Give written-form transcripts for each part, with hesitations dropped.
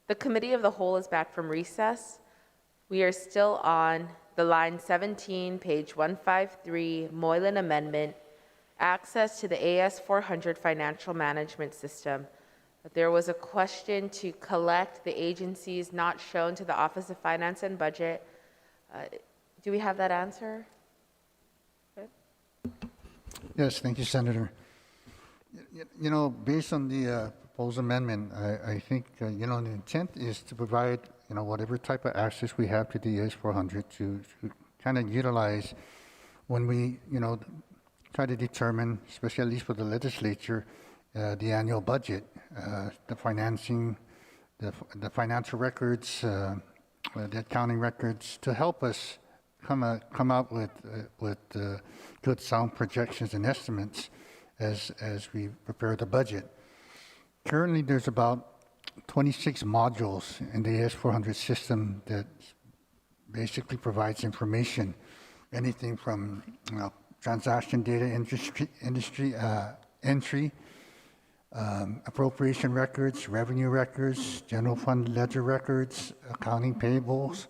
The Committee of the Whole is back from recess. We are still on the line 17, page 153, Moylan Amendment, access to the AS400 financial management system. There was a question to collect the agencies not shown to the Office of Finance and Budget. Do we have that answer? Good. Yes, thank you, Senator. You know, based on the proposed amendment, I think, the intent is to provide, whatever type of access we have to the AS400 to kind of utilize when we, try to determine, especially at least for the legislature, the annual budget, the financing, the financial records, the accounting records, to help us come out with good sound projections and estimates as we prepare the budget. Currently, there's about 26 modules in the AS400 system that basically provides information, anything from transaction data industry entry, appropriation records, revenue records, general fund ledger records, accounting payables,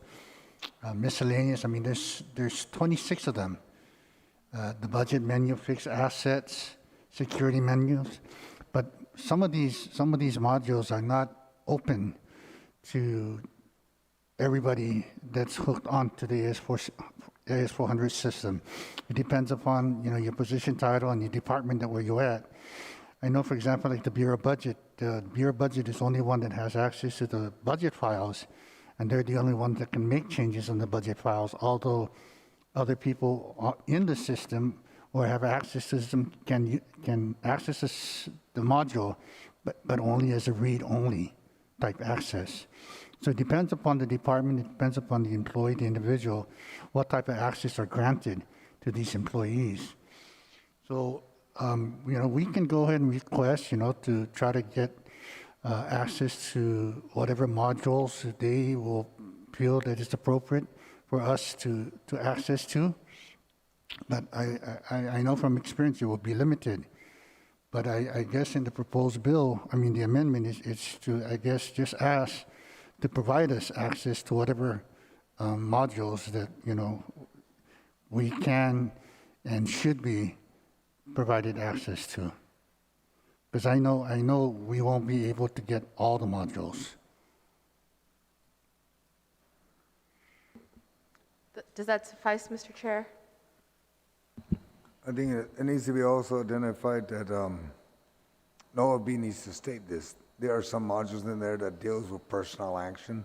miscellaneous. I mean, there's 26 of them. The budget menu, fixed assets, security menus, but some of these modules are not open to everybody that's hooked onto the AS400 system. It depends upon your position title and your department that where you're at. I know, for example, like the Bureau of Budget. The Bureau of Budget is the only one that has access to the budget files, and they're the only ones that can make changes on the budget files. Although other people in the system or have access to the system can access the module, but only as a read-only type access. So it depends upon the department, it depends upon the employee, the individual, what type of access are granted to these employees. So, we can go ahead and request, to try to get access to whatever modules they will feel that it's appropriate for us to access to. But I know from experience it will be limited. But I guess in the proposed bill, the amendment is to, I guess, just ask to provide us access to whatever modules that, we can and should be provided access to. Because I know we won't be able to get all the modules. Does that suffice, Mr. Chair? I think it needs to be also identified that NOAB needs to state this. There are some modules in there that deals with personnel action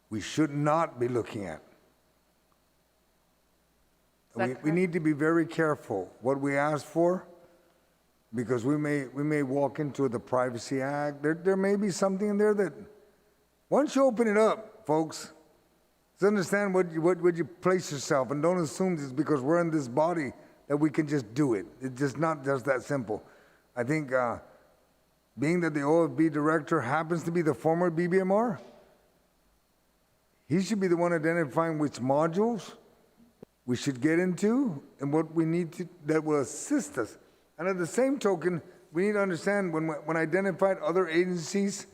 we should not be looking at. We need to be very careful what we ask for, because we may walk into the Privacy Act. There may be something in there that, once you open it up, folks, just understand what you place yourself, and don't assume just because we're in this body that we can just do it. It's just not just that simple. I think being that the OFB director happens to be the former BBMR, he should be the one identifying which modules we should get into and what we need to, that will assist us. And at the same token, we need to understand when identified other agencies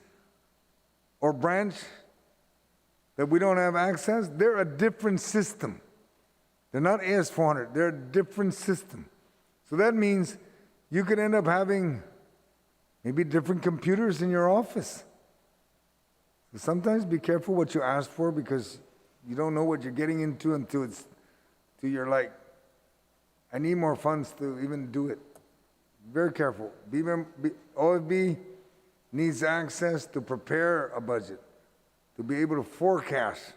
or branch that we don't have access, they're a different system. They're not AS400, they're a different system. So that means you could end up having maybe different computers in your office. So sometimes be careful what you ask for, because you don't know what you're getting into until you're like, I need more funds to even do it. Very careful. OFB needs access to prepare a budget, to be able to forecast.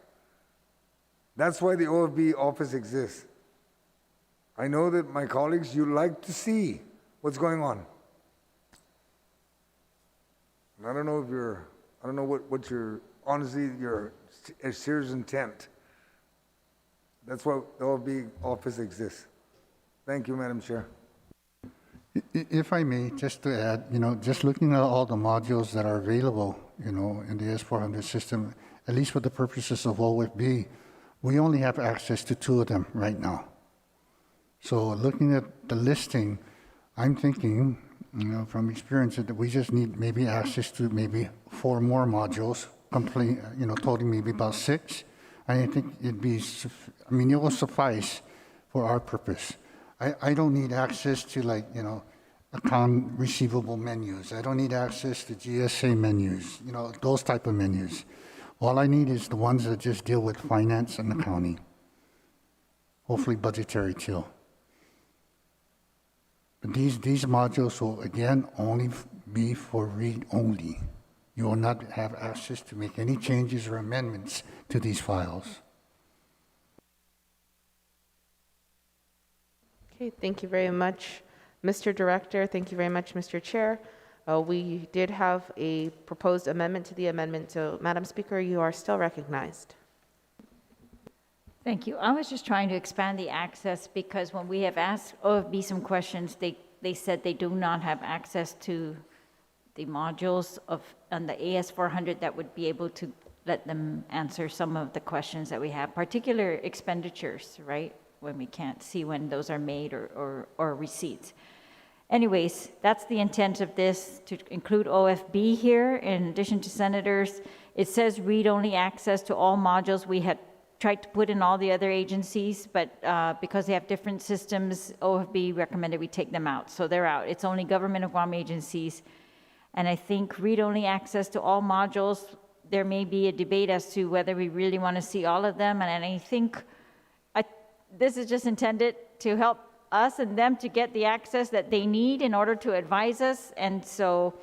That's why the OFB office exists. I know that my colleagues, you like to see what's going on. And I don't know what your, honestly, your serious intent. That's why the OFB office exists. Thank you, Madam Chair. If I may, just to add, just looking at all the modules that are available, in the S400 system, at least for the purposes of OFB, we only have access to 2 of them right now. So looking at the listing, I'm thinking, from experience, that we just need maybe access to maybe 4 more modules complain, totaling maybe about 6. I think it will suffice for our purpose. I don't need access to account receivable menus. I don't need access to GSA menus, those type of menus. All I need is the ones that just deal with finance and accounting. Hopefully budgetary too. But these modules will again only be for read only. You will not have access to make any changes or amendments to these files. Okay, thank you very much, Mr. Director. Thank you very much, Mr. Chair. We did have a proposed amendment to the amendment, so Madam Speaker, you are still recognized. Thank you. I was just trying to expand the access because when we have asked OFB some questions, they said they do not have access to the modules on the AS400 that would be able to let them answer some of the questions that we have, particular expenditures, right? When we can't see when those are made or receipts. Anyways, that's the intent of this, to include OFB here. In addition to senators, it says read-only access to all modules. We had tried to put in all the other agencies, but because they have different systems, OFB recommended we take them out. So they're out. It's only Government of Guam agencies. And I think read-only access to all modules, there may be a debate as to whether we really want to see all of them. And I think this is just intended to help us and them to get the access that they need in order to advise us. And so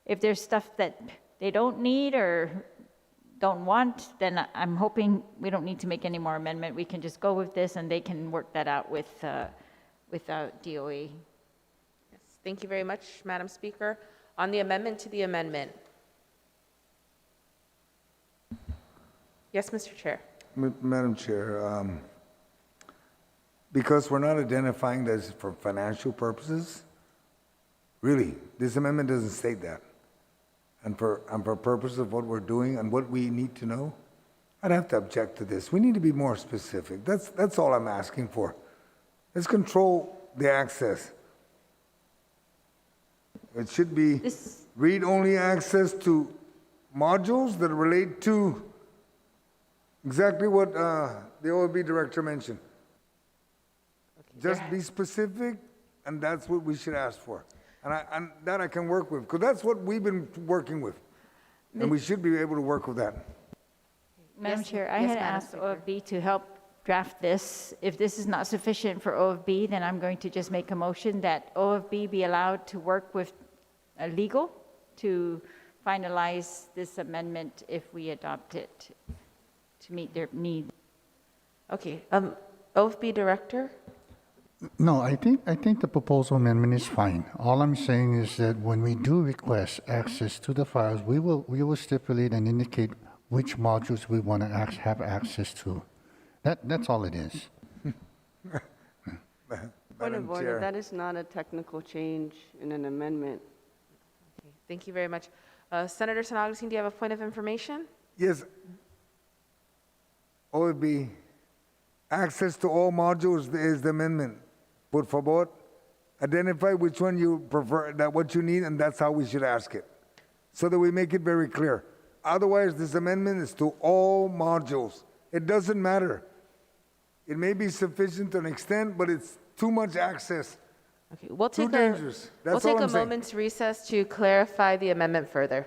if there's stuff that they don't need or don't want, then I'm hoping we don't need to make any more amendment. We can just go with this and they can work that out with DOE. Yes, thank you very much, Madam Speaker. On the amendment to the amendment. Yes, Mr. Chair. Madam Chair, because we're not identifying this for financial purposes, really, this amendment doesn't state that. And for purpose of what we're doing and what we need to know, I'd have to object to this. We need to be more specific. That's all I'm asking for. Let's control the access. It should be read-only access to modules that relate to exactly what the OFB director mentioned. Just be specific, and that's what we should ask for. And that I can work with, because that's what we've been working with. And we should be able to work with that. Madam Chair, I yes, had Madam asked Speaker. OFB to help draft this. If this is not sufficient for OFB, then I'm going to just make a motion that OFB be allowed to work with legal to finalize this amendment if we adopt it to meet their need. Okay, OFB Director. No, I think the proposal amendment is fine. All I'm saying is that when we do request access to the files, we will stipulate and indicate which modules we want to have access to. That's all it is. Point of order, that is not a technical change in an amendment. Okay, thank you very much. Senator San Agustin, do you have a point of information? Yes. OFB, access to all modules is the amendment. Por favor, identify which one you prefer, that what you need, and that's how we should ask it, so that we make it very clear. Otherwise, this amendment is to all modules. It doesn't matter. It may be sufficient to an extent, but it's too much access. Okay, we'll Too take dangerous. we'll That's all take I'm a saying. moment's recess to clarify the amendment further.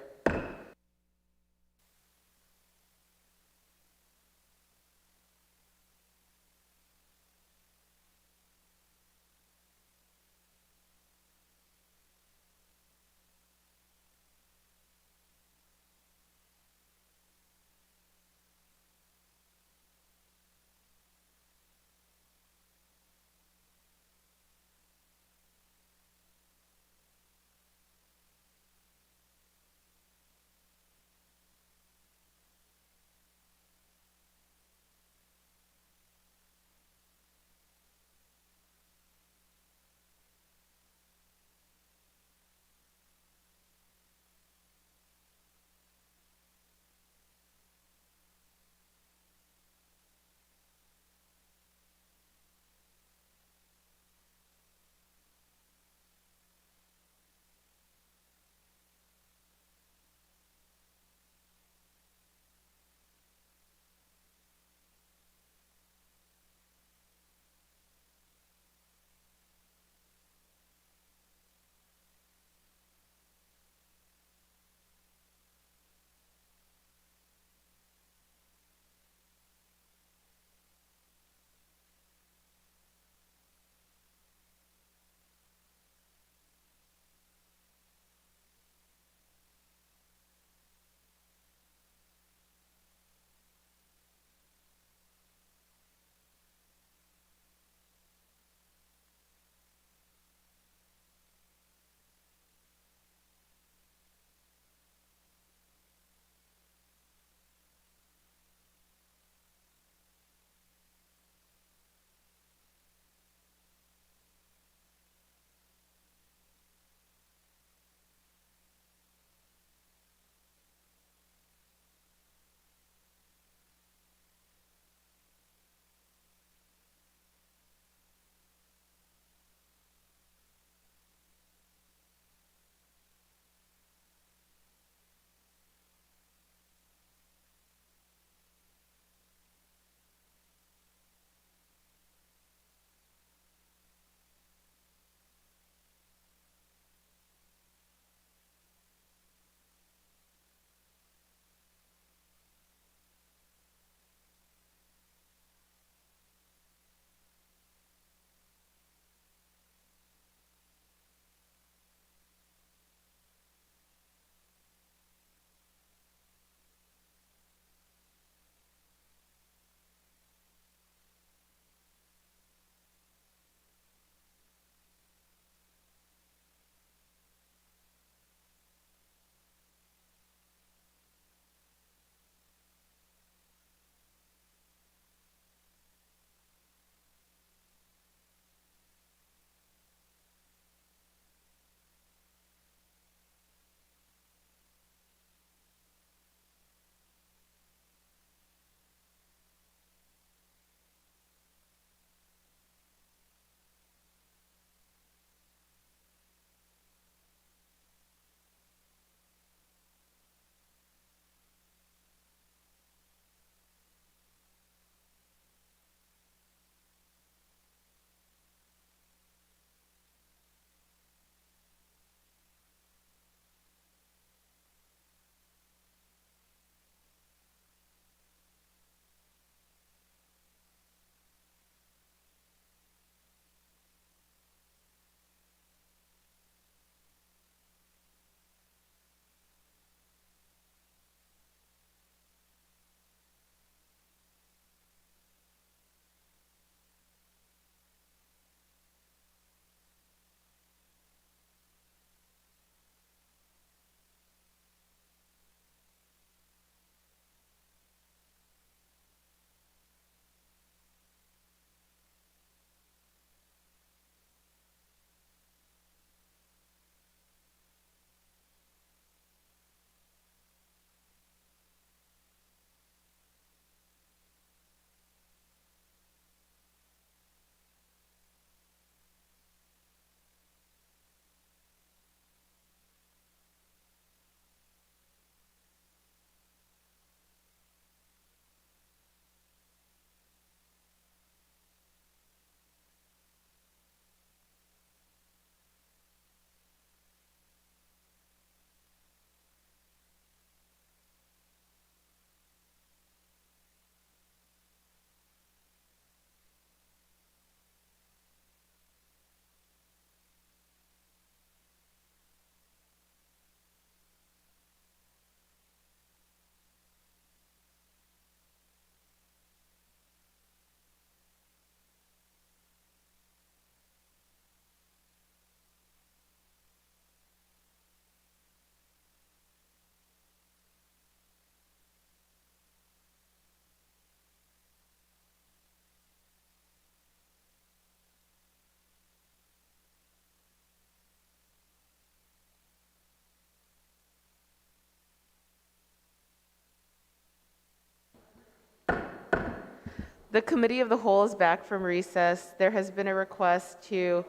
The Committee of the Whole is back from recess. There has been a request to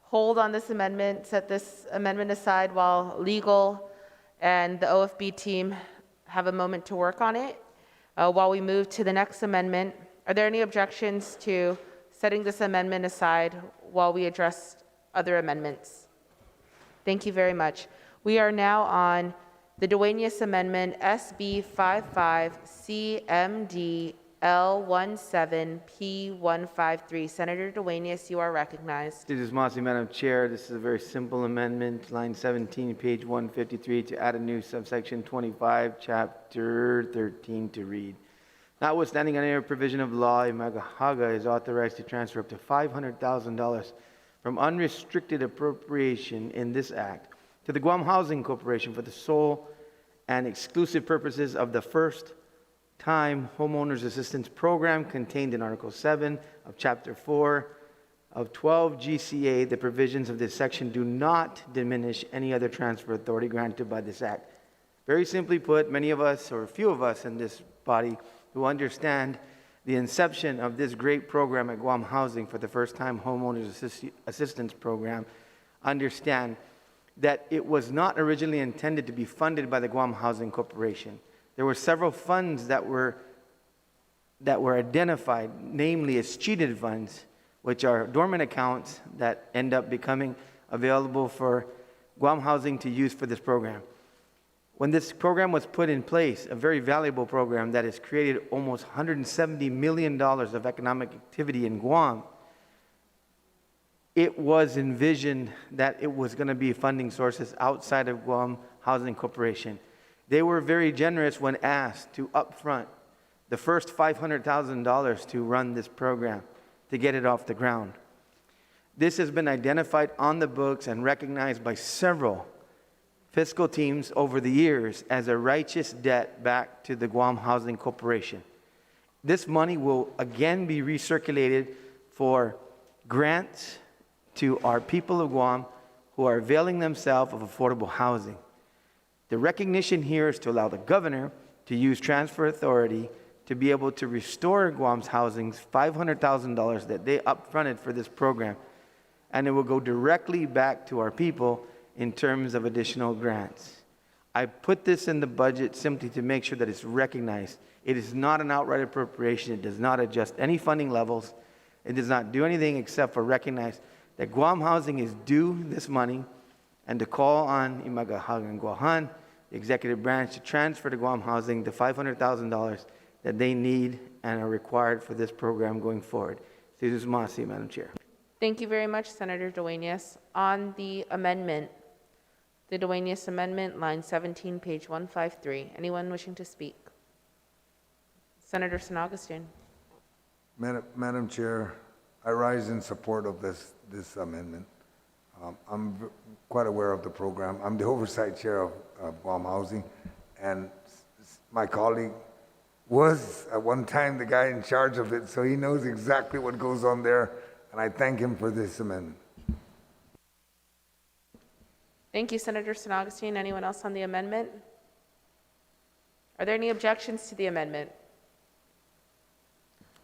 hold on this amendment, set this amendment aside while legal and the OFB team have a moment to work on it while we move to the next amendment. Are there any objections to setting this amendment aside while we address other amendments? Thank you very much. We are now on the Dueñas Amendment SB55 CMD L17 P153. Senator Dueñas, you are recognized. This is Mossy, Madam Chair. This is a very simple amendment, line 17, page 153, to add a new subsection 25, chapter 13 to read. Notwithstanding any provision of law, Imagahaga is authorized to transfer up to $500,000 from unrestricted appropriation in this act to the Guam Housing Corporation for the sole and exclusive purposes of the first-time homeowners assistance program contained in Article 7 of Chapter 4 of 12 GCA. The provisions of this section do not diminish any other transfer authority granted by this act. Very simply put, many of us, or a few of us in this body, who understand the inception of this great program at Guam Housing for the first-time homeowners assistance program, understand that it was not originally intended to be funded by the Guam Housing Corporation. There were several funds that were identified, namely as cheated funds, which are dormant accounts that end up becoming available for Guam Housing to use for this program. When this program was put in place, a very valuable program that has created almost $170 million of economic activity in Guam, it was envisioned that it was going to be funding sources outside of Guam Housing Corporation. They were very generous when asked to upfront the first $500,000 to run this program, to get it off the ground. This has been identified on the books and recognized by several fiscal teams over the years as a righteous debt back to the Guam Housing Corporation. This money will again be recirculated for grants to our people of Guam who are availing themselves of affordable housing. The recognition here is to allow the governor to use transfer authority to be able to restore Guam's housing's $500,000 that they upfronted for this program, and it will go directly back to our people in terms of additional grants. I put this in the budget simply to make sure that it's recognized. It is not an outright appropriation. It does not adjust any funding levels. It does not do anything except for recognize that Guam Housing is due this money and to call on Imagahaga and Guahan, the executive branch, to transfer to Guam Housing the $500,000 that they need and are required for this program going forward. This is Masi, Madam Chair. Thank you very much, Senator Dueñas. On the amendment, the Dueñas Amendment, line 17, page 153. Anyone wishing to speak? Senator San Augustine. Madam Chair, I rise in support of this amendment. I'm quite aware of the program. I'm the oversight chair of Guam Housing, and my colleague was at one time the guy in charge of it, so he knows exactly what goes on there, and I thank him for this amendment. Thank you, Senator San Augustine. Anyone else on the amendment? Are there any objections to the amendment?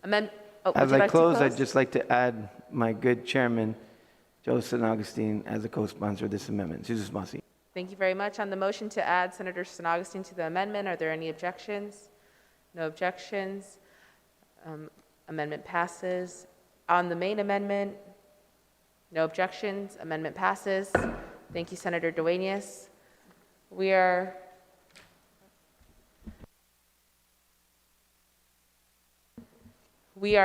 As I close, I'd just like to add my good chairman, Joe San Augustine, as a co-sponsor of this amendment. Susan Masi. Thank you very much. On the motion to add Senator San Augustine to the amendment, are there any objections? No objections. Amendment passes. On the main amendment, no objections. Amendment passes. Thank you, Senator Dueñas. We are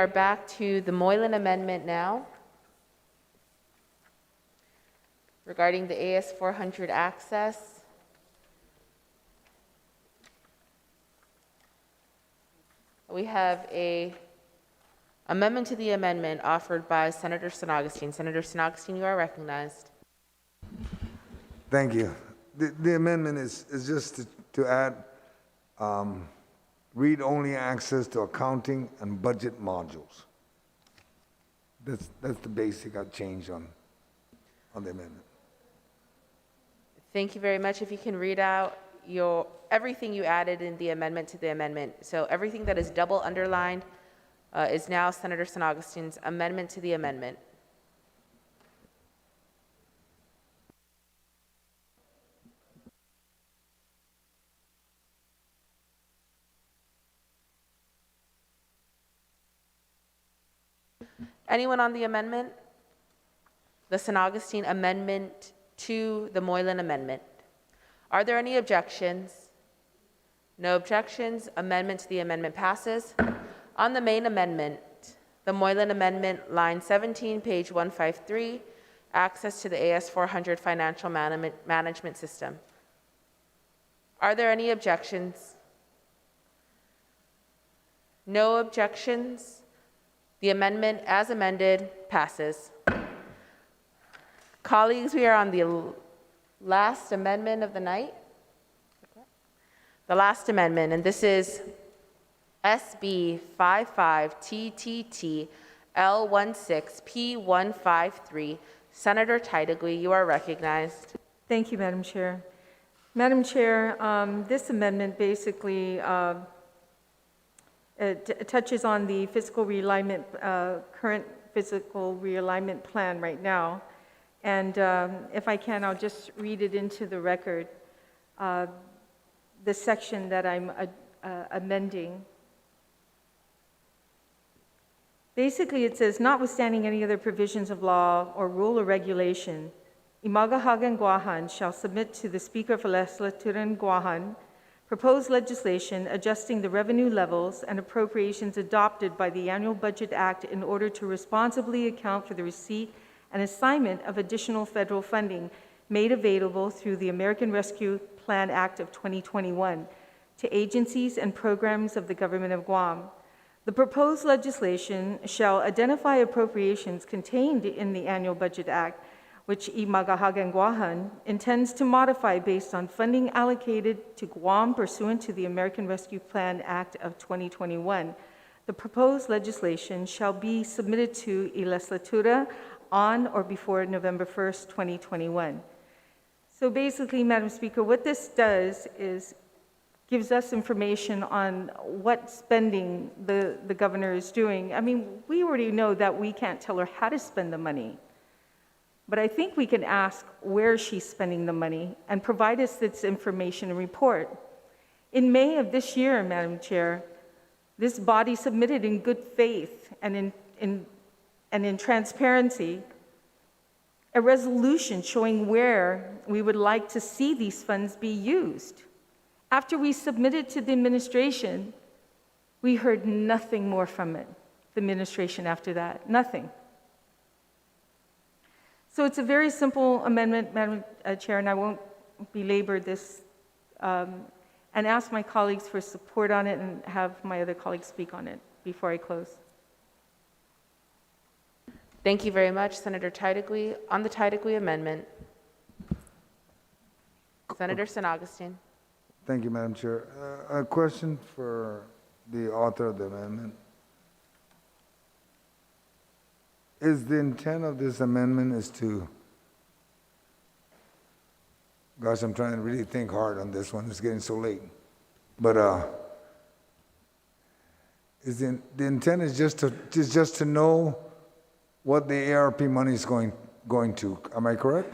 back to the Moylan Amendment now regarding the AS400 access. We have a amendment to the amendment offered by Senator San Augustine. Senator San Augustine, you are recognized. Thank you. The amendment is just to add read-only access to accounting and budget modules. That's the basic change on the amendment. Thank you very much. If you can read out everything you added in the amendment to the amendment. So everything that is double underlined, is now Senator San Augustine's amendment to the amendment. Anyone on the amendment? The San Augustine amendment to the Moylan amendment. Are there any objections? No objections. Amendment to the amendment passes. On the main amendment, the Moylan amendment, line 17, page 153, access to the AS400 financial management system. Are there any objections? No objections. The amendment as amended passes. Colleagues, we are on the last amendment of the night. The last amendment, and this is SB 55TTT L16 P153. Senator Titagui, you are recognized. Thank you, Madam Chair. Madam Chair, this amendment basically it touches on the fiscal realignment, current fiscal realignment plan right now. And if I can, I'll just read it into the record, the section that I'm amending. Basically, it says, notwithstanding any other provisions of law or rule or regulation, Imagahagan Guahan shall submit to the Speaker of the Legislature in Guahan proposed legislation adjusting the revenue levels and appropriations adopted by the Annual Budget Act in order to responsibly account for the receipt and assignment of additional federal funding made available through the American Rescue Plan Act of 2021 to agencies and programs of the Government of Guam. The proposed legislation shall identify appropriations contained in the Annual Budget Act, which Imagahagan Guahan intends to modify based on funding allocated to Guam pursuant to the American Rescue Plan Act of 2021. The proposed legislation shall be submitted to the Legislature on or before November 1st, 2021. So basically, Madam Speaker, what this does is gives us information on what spending the governor is doing. I mean, we already know that we can't tell her how to spend the money, but I think we can ask where she's spending the money and provide us this information and report. In May of this year, Madam Chair, this body submitted in good faith and in transparency a resolution showing where we would like to see these funds be used. After we submitted to the administration, we heard nothing more from it, the administration after that, nothing. So it's a very simple amendment, Madam Chair, and I won't belabor this, and ask my colleagues for support on it and have my other colleagues speak on it before I close. Thank you very much, Senator Titagui. On the Titagui amendment, Senator San Augustine. Thank you, Madam Chair. A question for the author of the amendment. Is the intent of this amendment is to, gosh, I'm trying to really think hard on this one, it's getting so late. But is the intent is just to know what the ARP money is going to, am I correct?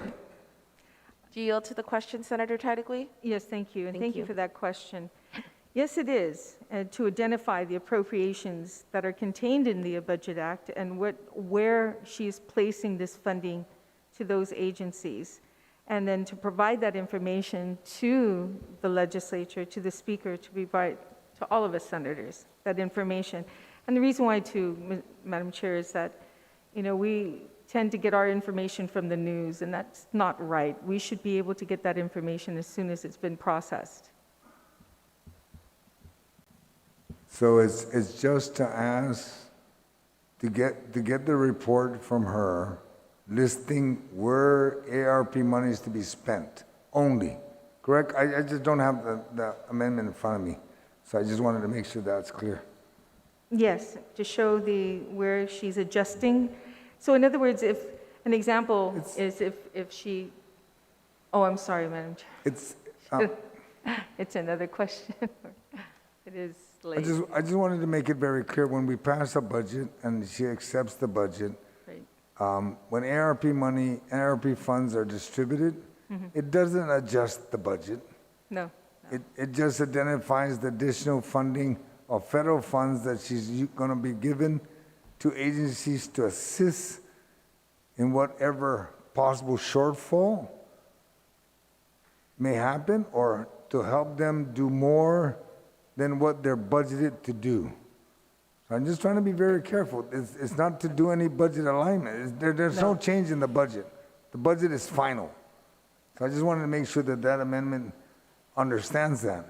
Do you yield to the question, Senator Titagui? Yes, thank you, and Thank thank you. you for that question. Yes, it is, to identify the appropriations that are contained in the Budget Act and where she's placing this funding to those agencies, and then to provide that information to the legislature, to the Speaker, to provide to all of us senators that information. And the reason why, too, Madam Chair, is that, you know, we tend to get our information from the news, and that's not right. We should be able to get that information as soon as it's been processed. So it's just to ask, to get the report from her listing where ARP money is to be spent, only, correct? I just don't have the amendment in front of me, so I just wanted to make sure that's clear. Yes, to show where she's adjusting. So in other words, if an example is if she, oh, I'm sorry, Madam Chair. It's, It's another question. It is I late. just wanted to make it very clear, when we pass a budget and she accepts the budget, Right. when ARP funds are distributed, it doesn't adjust the budget. No. It just identifies the additional funding of federal funds that she's going to be given to agencies to assist in whatever possible shortfall may happen, or to help them do more than what they're budgeted to do. So I'm just trying to be very careful. It's not to do any budget alignment. There's no change in the budget. The budget is final. So I just wanted to make sure that that amendment understands that.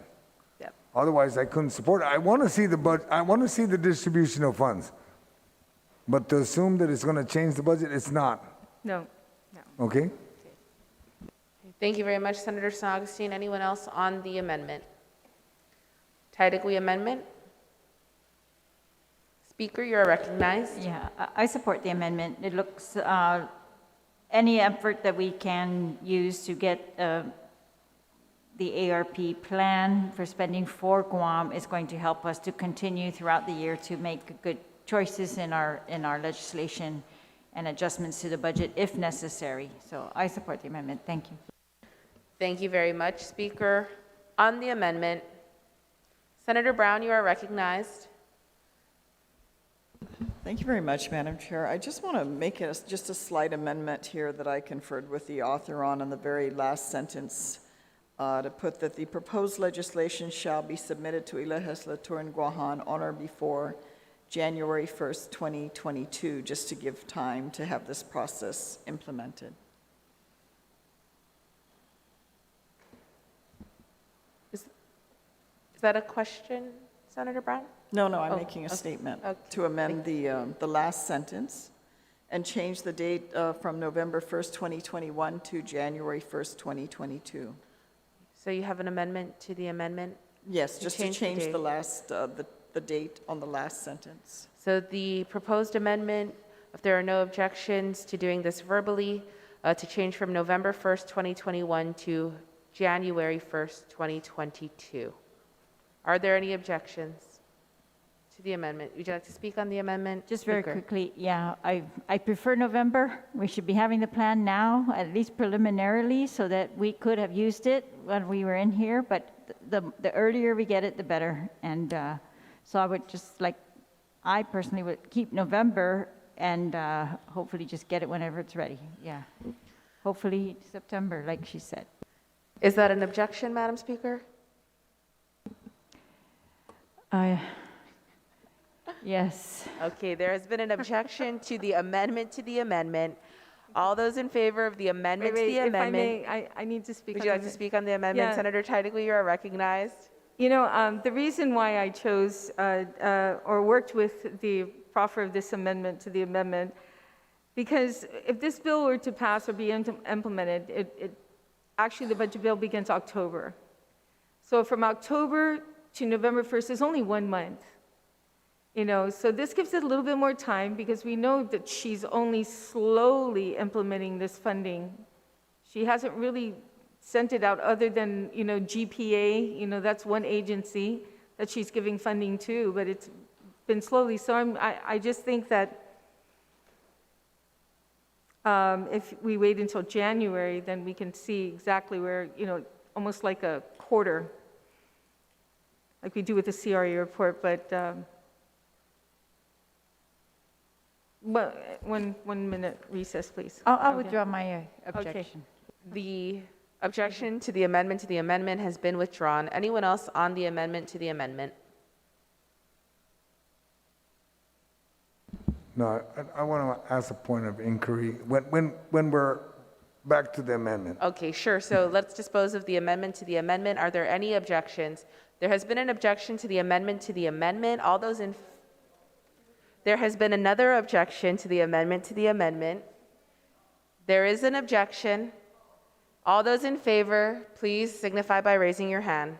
Yep. Otherwise, I couldn't support it. I want to see I want to see the distribution of funds. But to assume that it's going to change the budget, it's not. No. Okay? Thank you very much, Senator San Augustine. Anyone else on the amendment? Tidegui amendment? Speaker, you are recognized. Yeah, I support the amendment. It looks, any effort that we can use to get the ARP plan for spending for Guam is going to help us to continue throughout the year to make good choices in our legislation and adjustments to the budget if necessary. So I support the amendment. Thank you. Thank you very much, Speaker. On the amendment, Senator Brown, you are recognized. Thank you very much, Madam Chair. I just want to make just a slight amendment here that I conferred with the author on the very last sentence, to put that the proposed legislation shall be submitted to Legislature in Guahan on or before January 1st, 2022, just to give time to have this process implemented. Is that a question, Senator Brown? No, I'm Oh, making a okay. statement Okay. to amend the last sentence and change the date from November 1st, 2021 to January 1st, 2022. So you have an amendment to the amendment? Yes, To just to change the change date. the last, the date on the last sentence. So the proposed amendment, if there are no objections to doing this verbally, to change from November 1st, 2021 to January 1st, 2022. Are there any objections to the amendment? Would you like to speak on the amendment? Just very Speaker? quickly, yeah, I prefer November. We should be having the plan now, at least preliminarily, so that we could have used it when we were in here, but the earlier we get it, the better. And so I would just I personally would keep November and hopefully just get it whenever it's ready. Yeah, hopefully September, like she said. Is that an objection, Madam Speaker? Yes. Okay, there has been an objection to the amendment to the amendment. All those in favor of the amendment to the If I amendment? may, I need to speak. Would on you like the- to speak on the amendment? Yeah. Senator Tidegui, you are recognized. You know, the reason why I chose or worked with the proffer of this amendment to the amendment, because if this bill were to pass or be implemented, actually the budget bill begins October. So from October to November 1st is only 1 month. You know, so this gives it a little bit more time because we know that she's only slowly implementing this funding. She hasn't really sent it out other than, GPA, that's one agency that she's giving funding to, but it's been slowly. So I just think that if we wait until January, then we can see exactly where, almost like a quarter, like we do with the CRA report, but one minute recess, please. I'll Okay. withdraw my objection. The objection to the amendment has been withdrawn. Anyone else on the amendment to the amendment? No, I want to ask a point of inquiry. When we're back to the amendment, Okay, sure. So let's dispose of the amendment to the amendment. Are there any objections? There has been an objection to the amendment to the amendment. There has been another objection to the amendment to the amendment. There is an objection. All those in favor, please signify by raising your hand.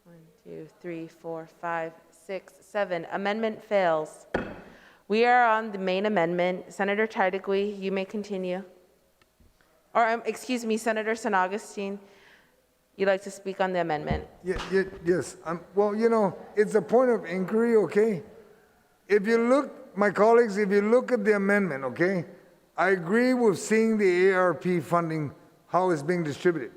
1, 2, 3, 4, 5, 6, 7. Amendment fails. We are on the main amendment. Senator Tidegui, you may continue. Or, excuse me, Senator San Augustine. You'd like to speak on the amendment? Yes, well, it's a point of inquiry, okay? If you look, my colleagues, if you look at the amendment, okay? I agree with seeing the ARP funding, how it's being distributed.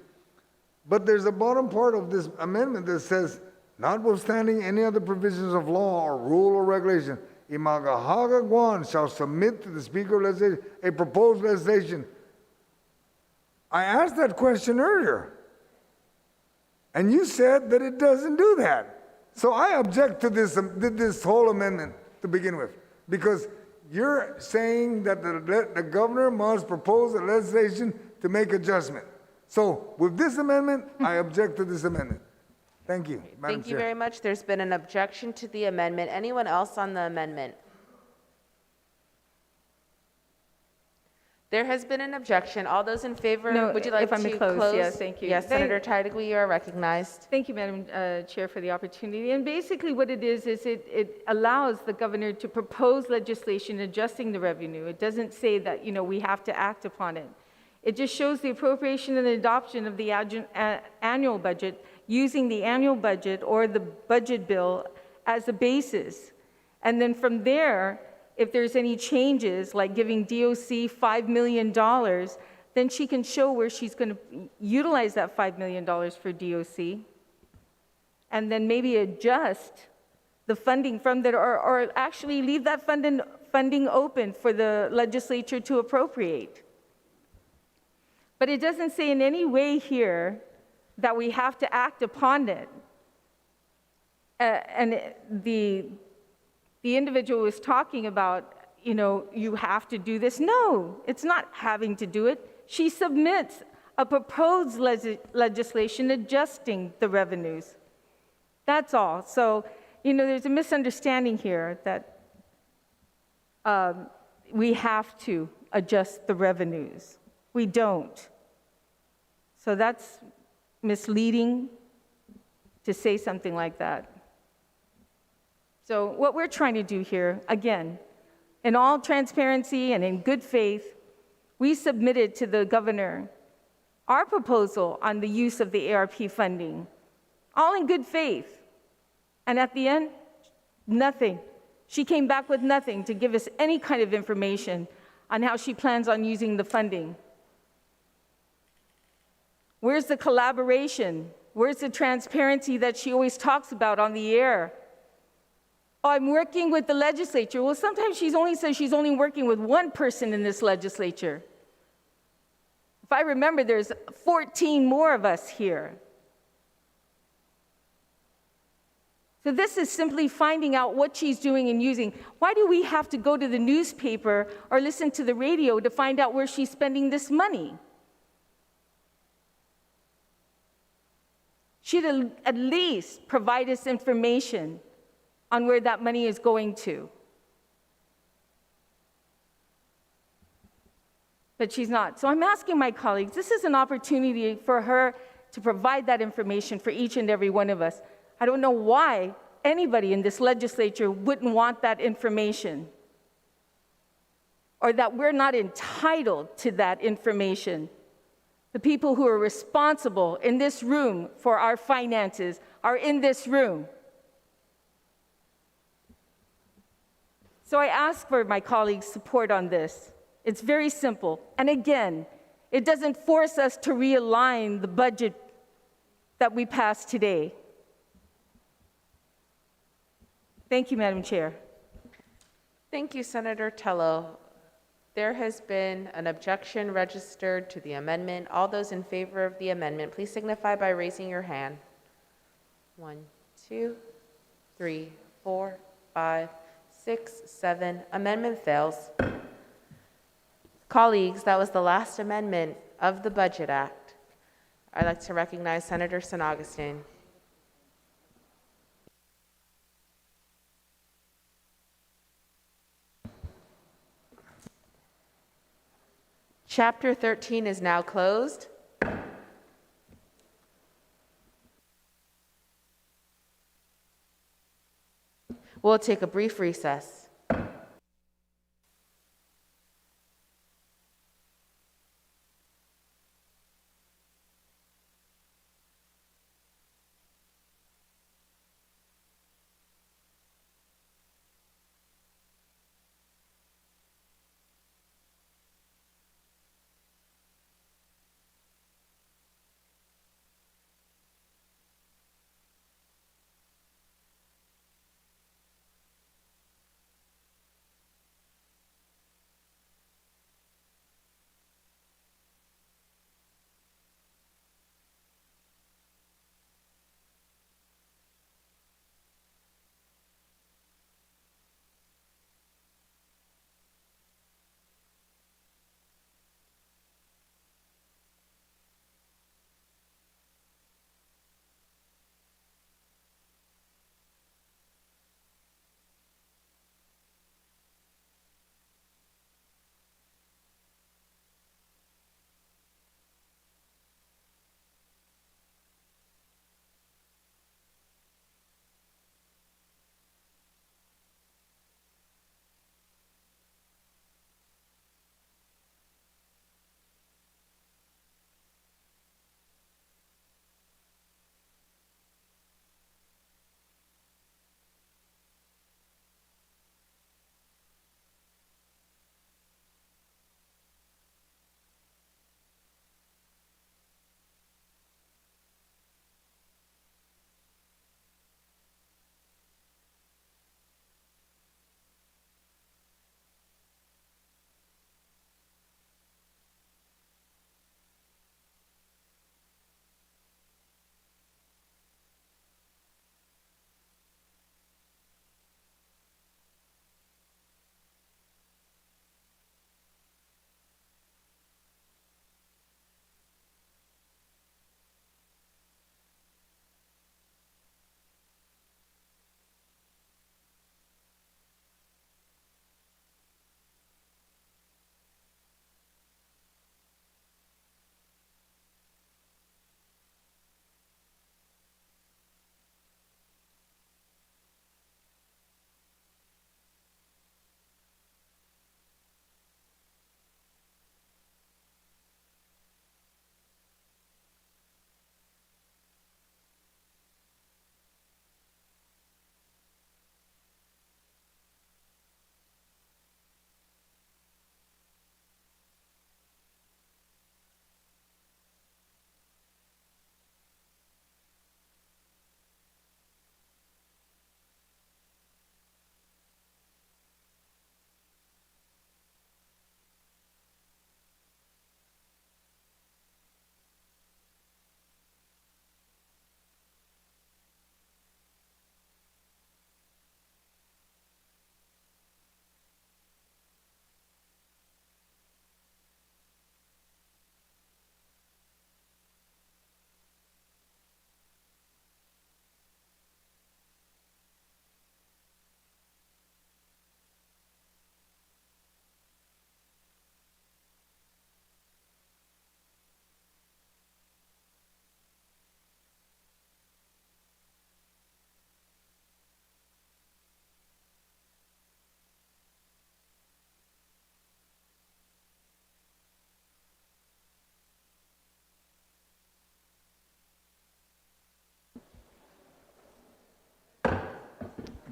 But there's a bottom part of this amendment that says, notwithstanding any other provisions of law or rule or regulation, Imagahaga Guam shall submit to the Speaker of Legislation a proposed legislation. I asked that question earlier. And you said that it doesn't do that. So I object to this whole amendment to begin with, because you're saying that the governor must propose a legislation to make adjustment. So with this amendment, I object to this amendment. Thank you, Madam Thank you Chair. very much. There's been an objection to the amendment. Anyone else on the amendment? There has been an objection. All those in favor, No, would you like if I to may close, yes, thank you. Yes, Senator Tydegui, you are recognized. Thank you, Madam Chair, for the opportunity. And basically what it is it allows the governor to propose legislation adjusting the revenue. It doesn't say that, we have to act upon it. It just shows the appropriation and adoption of the annual budget using the annual budget or the budget bill as a basis. And then from there, if there's any changes, like giving DOC $5 million, then she can show where she's going to utilize that $5 million for DOC, and then maybe adjust the funding from that, or actually leave that funding open for the legislature to appropriate. But it doesn't say in any way here that we have to act upon it. The individual was talking about, you have to do this. No, it's not having to do it. She submits a proposed legislation adjusting the revenues. That's all. So, there's a misunderstanding here that we have to adjust the revenues. We don't. So that's misleading to say something like that. So what we're trying to do here, again, in all transparency and in good faith, we submitted to the governor our proposal on the use of the ARP funding, all in good faith. And at the end, nothing. She came back with nothing to give us any kind of information on how she plans on using the funding. Where's the collaboration? Where's the transparency that she always talks about on the air? Oh, I'm working with the legislature. Well, sometimes she only says she's only working with one person in this legislature. If I remember, there's 14 more of us here. So this is simply finding out what she's doing and using. Why do we have to go to the newspaper or listen to the radio to find out where she's spending this money? She'd at least provide us information on where that money is going to. But she's not. So I'm asking my colleagues, this is an opportunity for her to provide that information for each and every one of us. I don't know why anybody in this legislature wouldn't want that information, or that we're not entitled to that information. The people who are responsible in this room for our finances are in this room. So I ask for my colleagues' support on this. It's very simple. And again, it doesn't force us to realign the budget that we passed today. Thank you, Madam Chair. Thank you, Senator Tello. There has been an objection registered to the amendment. All those in favor of the amendment, please signify by raising your hand. 1, 2, 3, 4, 5, 6, 7. Amendment fails. Colleagues, that was the last amendment of the Budget Act. I'd like to recognize Senator San Augustine. Chapter 13 is now closed. We'll take a brief recess.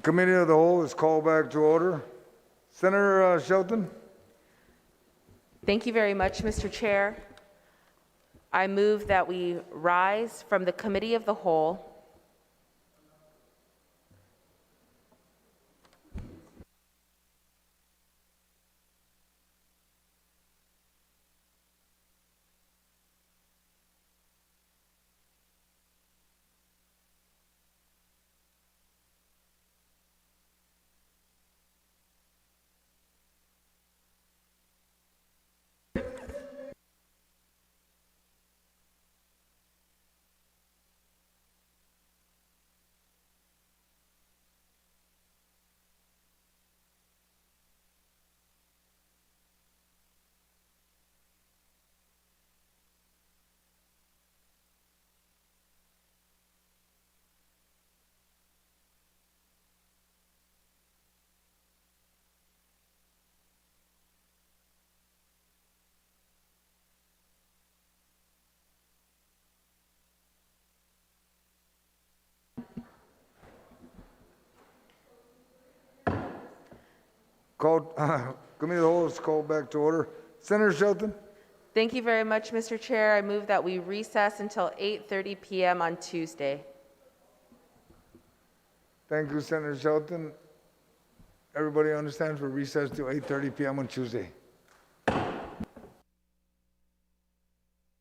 Committee of the Whole is called back to order. Senator Shelton? Thank you very much, Mr. Chair. I move that we rise from the Committee of the Whole Called, Committee of the Whole is called back to order. Senator Shelton? Thank you very much, Mr. Chair. I move that we recess until 8:30 p.m. on Tuesday. Thank you, Senator Shelton. Everybody understands we're recessed till 8:30 p.m. on Tuesday.